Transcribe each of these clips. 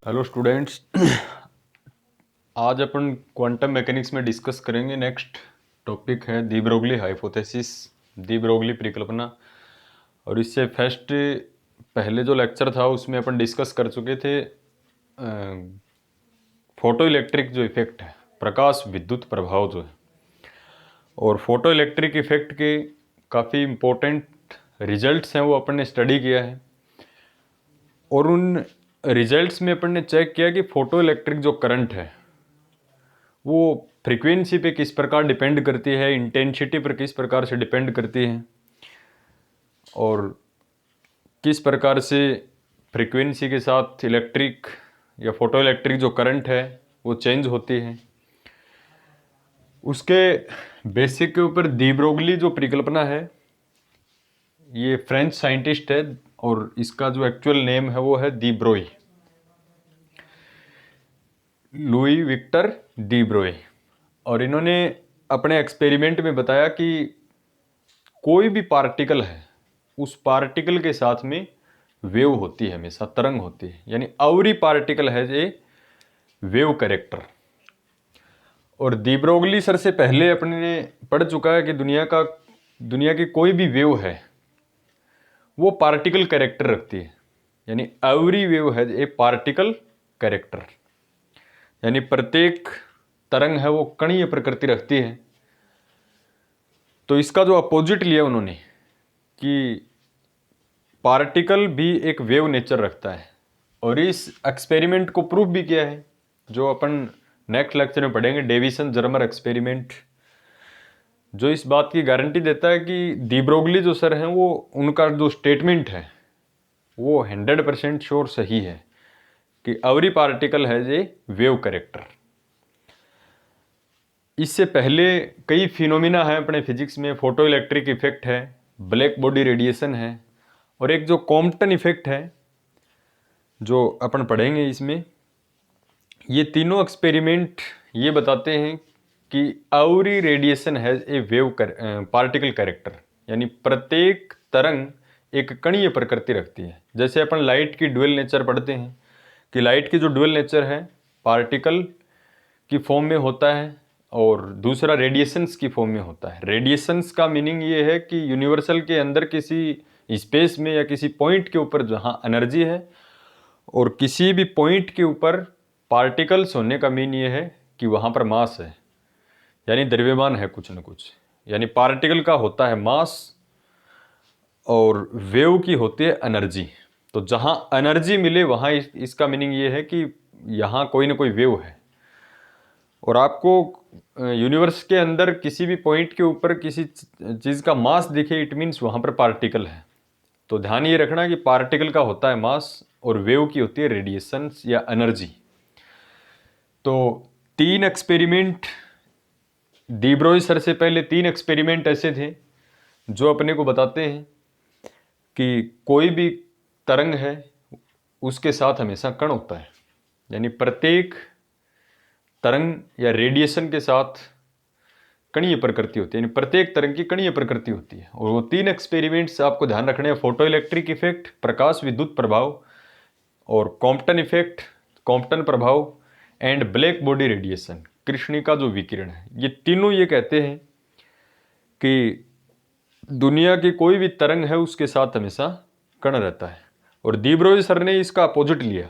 Hello students. आज अपन quantum mechanics में discuss करेंगे। नेक्स्ट टॉपिक है दी ब्रोगली हाइपोथेसिस, दी ब्रोगली परिकल्पना। और इससे फर्स्ट पहले जो लेक्चर था उसमें अपन डिस्कस कर चुके थे फोटो इलेक्ट्रिक जो इफेक्ट है, प्रकाश विद्युत प्रभाव जो है, और फोटो इलेक्ट्रिक इफेक्ट के काफ़ी इम्पोर्टेंट रिजल्ट्स हैं वो अपन ने स्टडी किया है। और उन रिजल्ट्स में अपन ने चेक किया कि फोटो इलेक्ट्रिक जो करंट है वो फ्रीक्वेंसी पे किस प्रकार डिपेंड करती है, इंटेंसिटी पर किस प्रकार से डिपेंड करती है, और किस प्रकार से फ्रीक्वेंसी के साथ इलेक्ट्रिक या फोटो इलेक्ट्रिक जो करंट है वो चेंज होती है। उसके बेसिक के ऊपर दी ब्रोगली जो परिकल्पना है, ये फ्रेंच साइंटिस्ट है और इसका जो एक्चुअल नेम है वो है दी ब्रोई, लुई विक्टर दी ब्रोई। और इन्होंने अपने एक्सपेरिमेंट में बताया कि कोई भी पार्टिकल है, उस पार्टिकल के साथ में वेव होती है, हमेशा तरंग होती है, यानी every particle has a wave character. और दी ब्रोगली सर से पहले अपने ने पढ़ चुका है कि दुनिया की कोई भी वेव है वो पार्टिकल कैरेक्टर रखती है, यानी every wave has a particle character, यानी प्रत्येक तरंग है वो कणीय प्रकृति रखती है। तो इसका जो अपोजिट लिया उन्होंने कि पार्टिकल भी एक वेव नेचर रखता है, और इस एक्सपेरिमेंट को प्रूफ भी किया है, जो अपन नेक्स्ट लेक्चर में पढ़ेंगे, डेविसन जर्मर एक्सपेरिमेंट, जो इस बात की गारंटी देता है कि दी ब्रोगली जो सर हैं वो उनका जो स्टेटमेंट है वो 100% श्योर सही है कि every particle has a wave character. इससे पहले कई फिनोमिना हैं अपने फिजिक्स में, फोटो इलेक्ट्रिक इफेक्ट है, ब्लैक बॉडी रेडिएशन है, और एक जो कॉम्पटन इफेक्ट है जो अपन पढ़ेंगे इसमें। ये तीनों एक्सपेरिमेंट ये बताते हैं कि every radiation has a wave particle character, यानी प्रत्येक तरंग एक कणीय प्रकृति रखती है। जैसे अपन लाइट की ड्यूअल नेचर पढ़ते हैं कि लाइट की जो ड्यूअल नेचर है पार्टिकल की फॉर्म में होता है और दूसरा रेडिएशंस की फॉर्म में होता है। रेडिएशंस का मीनिंग ये है कि यूनिवर्सल के अंदर किसी स्पेस में या किसी पॉइंट के ऊपर जहाँ एनर्जी है, और किसी भी पॉइंट के ऊपर पार्टिकल्स होने का मीन ये है कि वहाँ पर मास है, यानी द्रव्यमान है कुछ न कुछ, यानी पार्टिकल का होता है मास और वेव की होती है एनर्जी। तो जहाँ एनर्जी मिले वहाँ इसका मीनिंग ये है कि यहाँ कोई ना कोई वेव है। और आपको यूनिवर्स के अंदर किसी भी पॉइंट के ऊपर किसी चीज़ का मास दिखे, इट मीन्स वहाँ पर पार्टिकल है। तो ध्यान ये रखना कि पार्टिकल का होता है मास और वेव की होती है रेडिएशंस या एनर्जी। तो तीन एक्सपेरिमेंट, दी ब्रोई सर से पहले तीन एक्सपेरिमेंट ऐसे थे जो अपने को बताते हैं कि कोई भी तरंग है उसके साथ हमेशा कण होता है, यानी प्रत्येक तरंग या रेडिएशन के साथ कणीय प्रकृति होती है, यानी प्रत्येक तरंग की कणीय प्रकृति होती है। और वो तीन एक्सपेरिमेंट्स आपको ध्यान रखने हैं, फोटो इलेक्ट्रिक इफेक्ट, प्रकाश विद्युत प्रभाव, और कॉम्पटन इफेक्ट, कॉम्पटन प्रभाव, एंड ब्लैक बॉडी रेडिएशन, कृष्णिका जो विकिरण है। ये तीनों ये कहते हैं कि दुनिया की कोई भी तरंग है उसके साथ हमेशा कण रहता है। और दी ब्रोई सर ने इसका अपोजिट लिया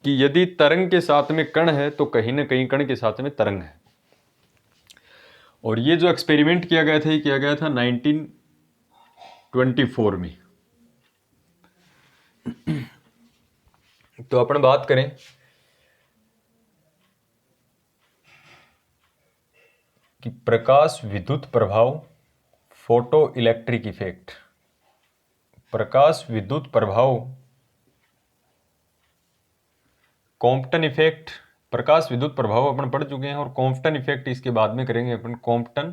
कि यदि तरंग के साथ में कण है तो कहीं ना कहीं कण के साथ में तरंग है। और ये जो एक्सपेरिमेंट किया गया था, ये किया गया था 1924 में। तो अपन बात करें कि प्रकाश विद्युत प्रभाव, फोटो इलेक्ट्रिक इफेक्ट, प्रकाश विद्युत प्रभाव, कॉम्पटन इफेक्ट। प्रकाश विद्युत प्रभाव अपन पढ़ चुके हैं, और कॉम्पटन इफेक्ट इसके बाद में करेंगे अपन, कॉम्पटन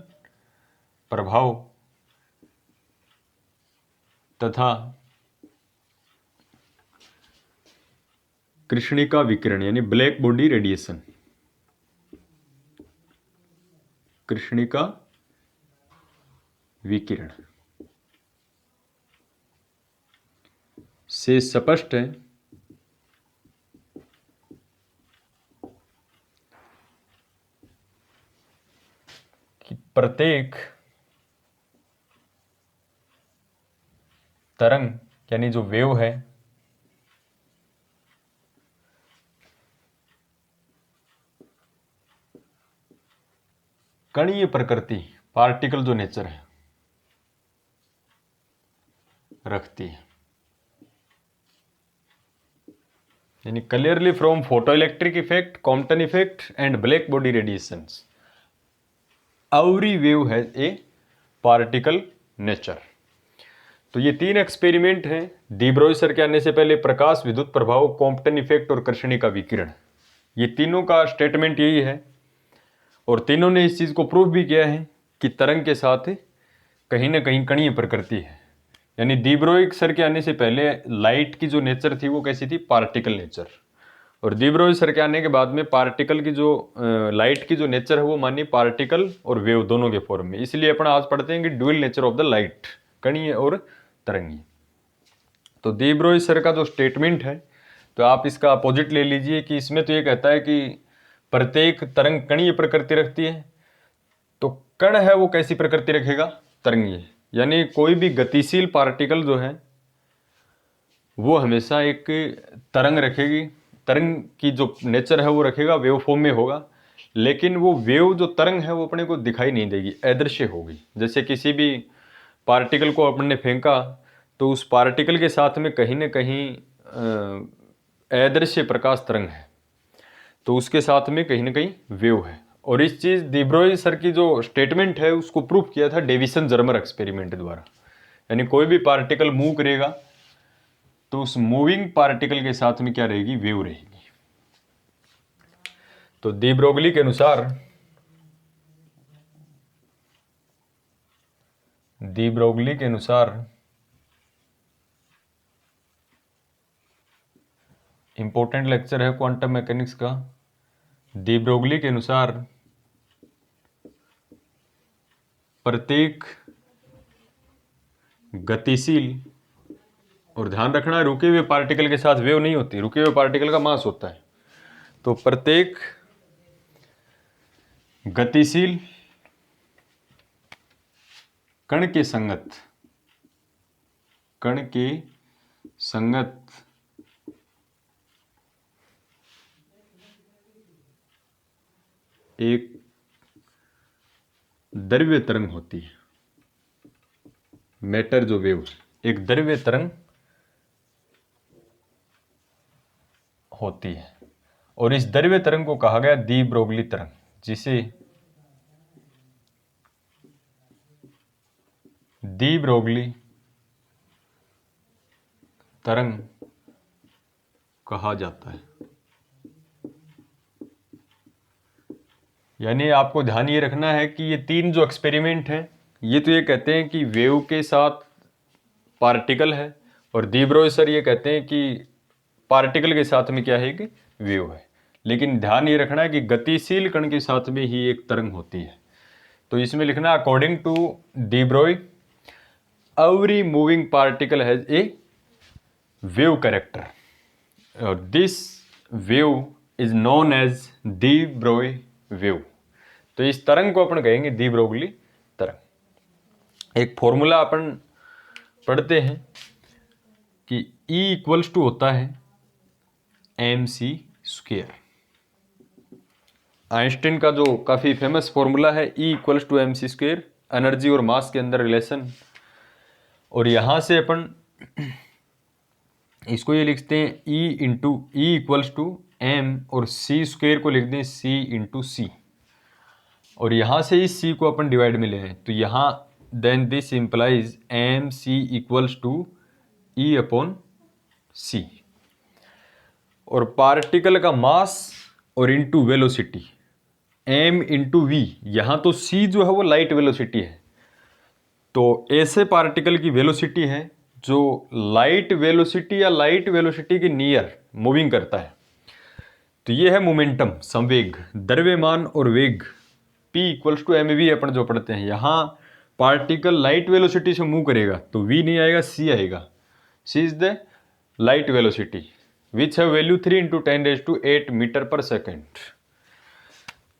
प्रभाव तथा कृष्णिका विकिरण, यानी ब्लैक बॉडी रेडिएशन, कृष्णिका विकिरण। से स्पष्ट है कि प्रत्येक तरंग यानी जो वेव है कणीय प्रकृति, पार्टिकल जो नेचर है रखती है। यानी clearly from photo electric effect, Compton effect and black body radiations every wave has a particle nature. तो ये 3 एक्सपेरिमेंट हैं। डी ब्रोई सर के आने से पहले प्रकाश, विद्युत प्रभाव, कॉम्पटन इफेक्ट और कृष्णिका विकिरण, ये तीनों का स्टेटमेंट यही है और तीनों ने इस चीज़ को प्रूव भी किया है कि तरंग के साथ कहीं ना कहीं कणीय प्रकृति है। यानी डी ब्रोई सर के आने से पहले लाइट की जो नेचर थी वो कैसी थी, पार्टिकल नेचर, और डी ब्रोई सर के आने के बाद में पार्टिकल की जो लाइट की जो नेचर है वो मानिए पार्टिकल और वेव दोनों के फॉर्म में। इसलिए अपन आज पढ़ते हैं कि dual nature of the light, कणीय और तरंगी। तो डी ब्रोई सर का जो स्टेटमेंट है तो आप इसका अपोजिट ले लीजिए कि इसमें तो ये कहता है कि प्रत्येक तरंग कणीय प्रकृति रखती है, तो कण है वो कैसी प्रकृति रखेगा, तरंगीय। यानी कोई भी गतिशील पार्टिकल जो है वो हमेशा एक तरंग रखेगी, तरंग की जो नेचर है वो रखेगा, वेव फॉर्म में होगा, लेकिन वो वेव जो तरंग है वो अपने को दिखाई नहीं देगी, अदृश्य होगी। जैसे किसी भी पार्टिकल को अपन ने फेंका तो उस पार्टिकल के साथ में कहीं ना कहीं अदृश्य प्रकाश तरंग है, तो उसके साथ में कहीं ना कहीं वेव है। और इस चीज़ डी ब्रोई सर की जो स्टेटमेंट है उसको प्रूव किया था डेविसन जर्मर एक्सपेरिमेंट द्वारा। यानी कोई भी पार्टिकल मूव करेगा तो उस मूविंग पार्टिकल के साथ में क्या रहेगी, वेव रहेगी। तो डी ब्रोगली के अनुसार इंपॉर्टेंट लेक्चर है क्वांटम मैकेनिक्स का। डी ब्रोगली के अनुसार प्रत्येक गतिशील, और ध्यान रखना रुके हुए पार्टिकल के साथ वेव नहीं होती, रुके हुए पार्टिकल का मास होता है। तो प्रत्येक गतिशील कण के संगत एक द्रव्य तरंग होती है। मैटर जो वेव एक द्रव्य तरंग होती है, और इस द्रव्य तरंग को कहा गया डी ब्रोगली तरंग, जिसे डी ब्रोगली तरंग कहा जाता है। यानी आपको ध्यान ये रखना है कि ये 3 जो एक्सपेरिमेंट हैं ये तो ये कहते हैं कि वेव के साथ पार्टिकल है, और डी ब्रोई सर ये कहते हैं कि पार्टिकल के साथ में क्या है कि वेव है। लेकिन ध्यान ये रखना है कि गतिशील कण के साथ में ही एक तरंग होती है। तो इसमें लिखना according to de Broglie every moving particle has a wave character, और this wave is known as de Broglie wave. तो इस तरंग को अपन कहेंगे डी ब्रोगली तरंग। एक फॉर्मूला अपन पढ़ते हैं कि E इक्वल्स टू होता है mc²। आइंस्टीन का जो काफ़ी फेमस फॉर्मूला है E equals to mc², energy और मास के अंदर रिलेशन। और यहाँ से अपन इसको ये लिखते हैं E इक्वल्स टू m, और c² को लिख दें c इंटू सी, और यहाँ से इस c को अपन डिवाइड में ले आए तो यहाँ then this implies mc equals to E upon c, और पार्टिकल का मास और into velocity m into v। यहाँ तो c जो है वो लाइट वेलोसिटी है, तो ऐसे पार्टिकल की वेलोसिटी है जो लाइट वेलोसिटी या लाइट वेलोसिटी के नियर मूविंग करता है। तो ये है मोमेंटम, संवेग, द्रव्यमान और वेग p इक्वल्स टू mv अपन जो पढ़ते हैं। यहाँ पार्टिकल लाइट वेलोसिटी से मूव करेगा तो v नहीं आएगा, c आएगा। c is the light velocity which है वैल्यू 3 × 10⁸ मीटर पर सेकेंड।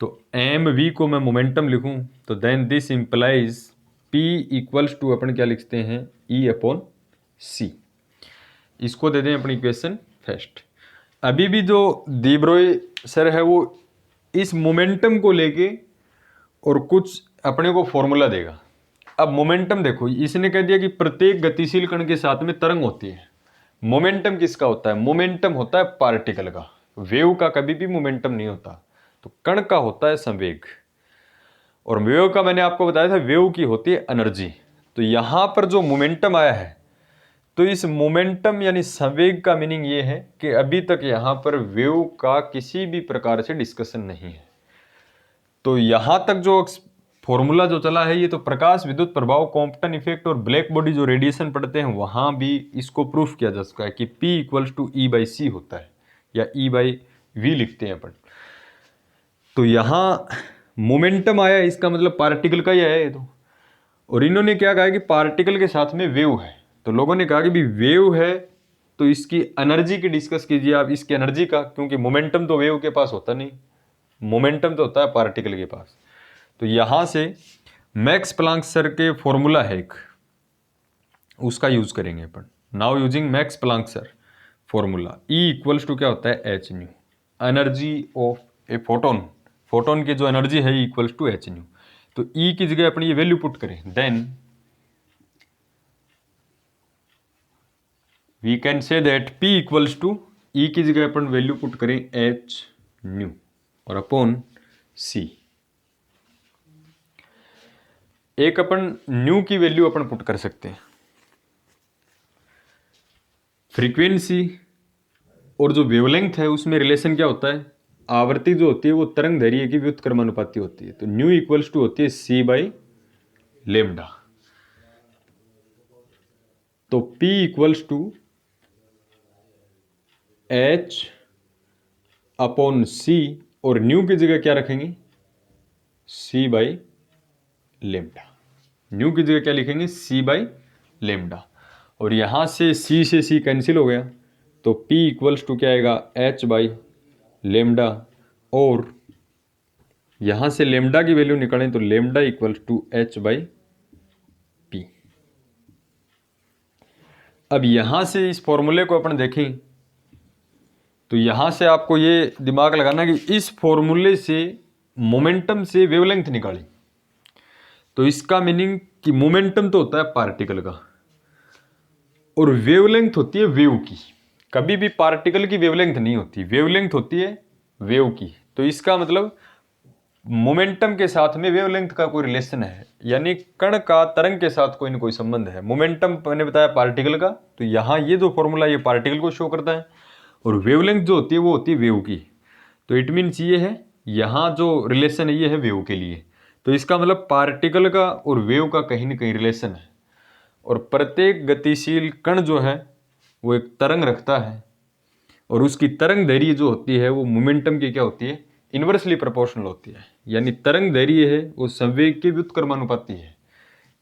तो एम वी को मैं मोमेंटम लिखूं तो then this implies P equals to अपन क्या लिखते हैं ई अपॉन सी। इसको दे दें अपनी इक्वेशन फर्स्ट। अभी भी जो डी ब्रोई सर है वो इस मोमेंटम को लेके और कुछ अपने को फॉर्मूला देगा। अब मोमेंटम देखो, इसने कह दिया कि प्रत्येक गतिशील कण के साथ में तरंग होती है। मोमेंटम किसका होता है? मोमेंटम होता है पार्टिकल का, वेव का कभी भी मोमेंटम नहीं होता। तो कण का होता है संवेग, और वेव का मैंने आपको बताया था वेव की होती है एनर्जी। तो यहां पर जो मोमेंटम आया है, तो इस मोमेंटम यानी संवेग का मीनिंग ये है कि अभी तक यहां पर वेव का किसी भी प्रकार से डिस्कशन नहीं है। तो यहां तक जो फॉर्मूला जो चला है ये तो प्रकाश विद्युत प्रभाव, कॉम्पटन इफेक्ट और ब्लैक बॉडी जो रेडिएशन पढ़ते हैं वहां भी इसको प्रूफ किया जा सकता है कि P equals to E by C होता है, या ई बाई वी लिखते हैं अपन। तो यहां मोमेंटम आया, इसका मतलब पार्टिकल का ही आया ये तो। और इन्होंने क्या कहा कि पार्टिकल के साथ में वेव है। तो लोगों ने कहा कि भी वेव है तो इसकी एनर्जी की डिस्कस कीजिए आप, इसकी एनर्जी का, क्योंकि मोमेंटम तो वेव के पास होता नहीं, मोमेंटम तो होता है पार्टिकल के पास। तो यहां से मैक्स प्लांक सर के फॉर्मूला है एक, उसका यूज करेंगे अपन। Now using Max Planck sir formula, E equals to क्या होता है H nu, energy of a photon. Photon की जो एनर्जी है इक्वल्स टू एच न्यू। तो E की जगह अपनी ये वैल्यू पुट करें, then we can say that P equals to, E की जगह अपन वैल्यू पुट करें एच न्यू और अपॉन C। एक अपन न्यू की वैल्यू अपन पुट कर सकते हैं, फ्रीक्वेंसी और जो वेवलेंथ है उसमें रिलेशन क्या होता है, आवृत्ति जो होती है वो तरंग दैर्घ्य की व्युत्क्रमानुपाती होती है। तो न्यू इक्वल्स टू होती है सी बाई लेमडा। तो P equals to H upon C, और न्यू की जगह क्या रखेंगे सी बाई लेमडा। न्यू की जगह क्या लिखेंगे सी बाई लेमडा, और यहां से C कैंसिल हो गया। तो P इक्वल्स टू क्या आएगा H बाई लेमडा, और यहां से लेमडा की वैल्यू निकालें तो lambda equals to H by p. अब यहां से इस फॉर्मूले को अपन देखें तो यहां से आपको ये दिमाग लगाना कि इस फॉर्मूले से मोमेंटम से वेवलेंथ निकाली। तो इसका मीनिंग कि मोमेंटम तो होता है पार्टिकल का और वेवलेंथ होती है वेव की। कभी भी पार्टिकल की वेवलेंथ नहीं होती, वेवलेंथ होती है वेव की। तो इसका मतलब मोमेंटम के साथ में वेवलेंथ का कोई रिलेशन है, यानी कण का तरंग के साथ कोई ना कोई संबंध है। मोमेंटम मैंने बताया पार्टिकल का, तो यहां ये जो फॉर्मूला ये पार्टिकल को शो करता है, और वेवलेंथ जो होती है वो होती है वेव की। तो इट मीन्स ये है, यहाँ जो रिलेशन है ये है वेव के लिए। तो इसका मतलब पार्टिकल का और वेव का कहीं ना कहीं रिलेशन है, और प्रत्येक गतिशील कण जो है वो एक तरंग रखता है, और उसकी तरंग दैर्घ्य जो होती है वो मोमेंटम की क्या होती है इन्वर्सली प्रोपोर्शनल होती है। यानी तरंग दैर्घ्य है वो संवेग के व्युत्क्रमानुपाती है,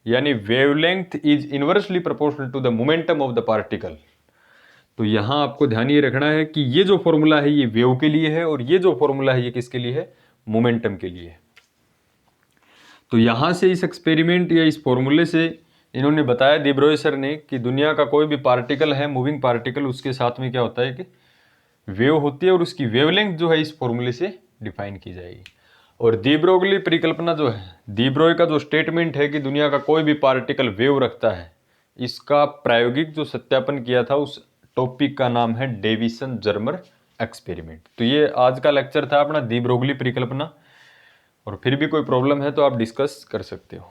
यानी wavelength is inversely proportional to the momentum of the particle. तो यहां आपको ध्यान ये रखना है कि ये जो फॉर्मूला है ये वेव के लिए है, और ये जो फॉर्मूला है ये किसके लिए है मोमेंटम के लिए है। तो यहां से इस एक्सपेरिमेंट या इस फॉर्मूले से इन्होंने बताया डी ब्रोई सर ने कि दुनिया का कोई भी पार्टिकल है मूविंग पार्टिकल, उसके साथ में क्या होता है कि वेव होती है, और उसकी वेवलेंथ जो है इस फॉर्मूले से डिफाइन की जाएगी। और डी ब्रोगली परिकल्पना जो है, डी ब्रोई का जो स्टेटमेंट है कि दुनिया का कोई भी पार्टिकल वेव रखता है, इसका प्रायोगिक जो सत्यापन किया था उस टॉपिक का नाम है डेविसन जर्मर एक्सपेरिमेंट। तो ये आज का लेक्चर था अपना डी ब्रोगली परिकल्पना, और फिर भी कोई प्रॉब्लम है तो आप डिस्कस कर सकते हो।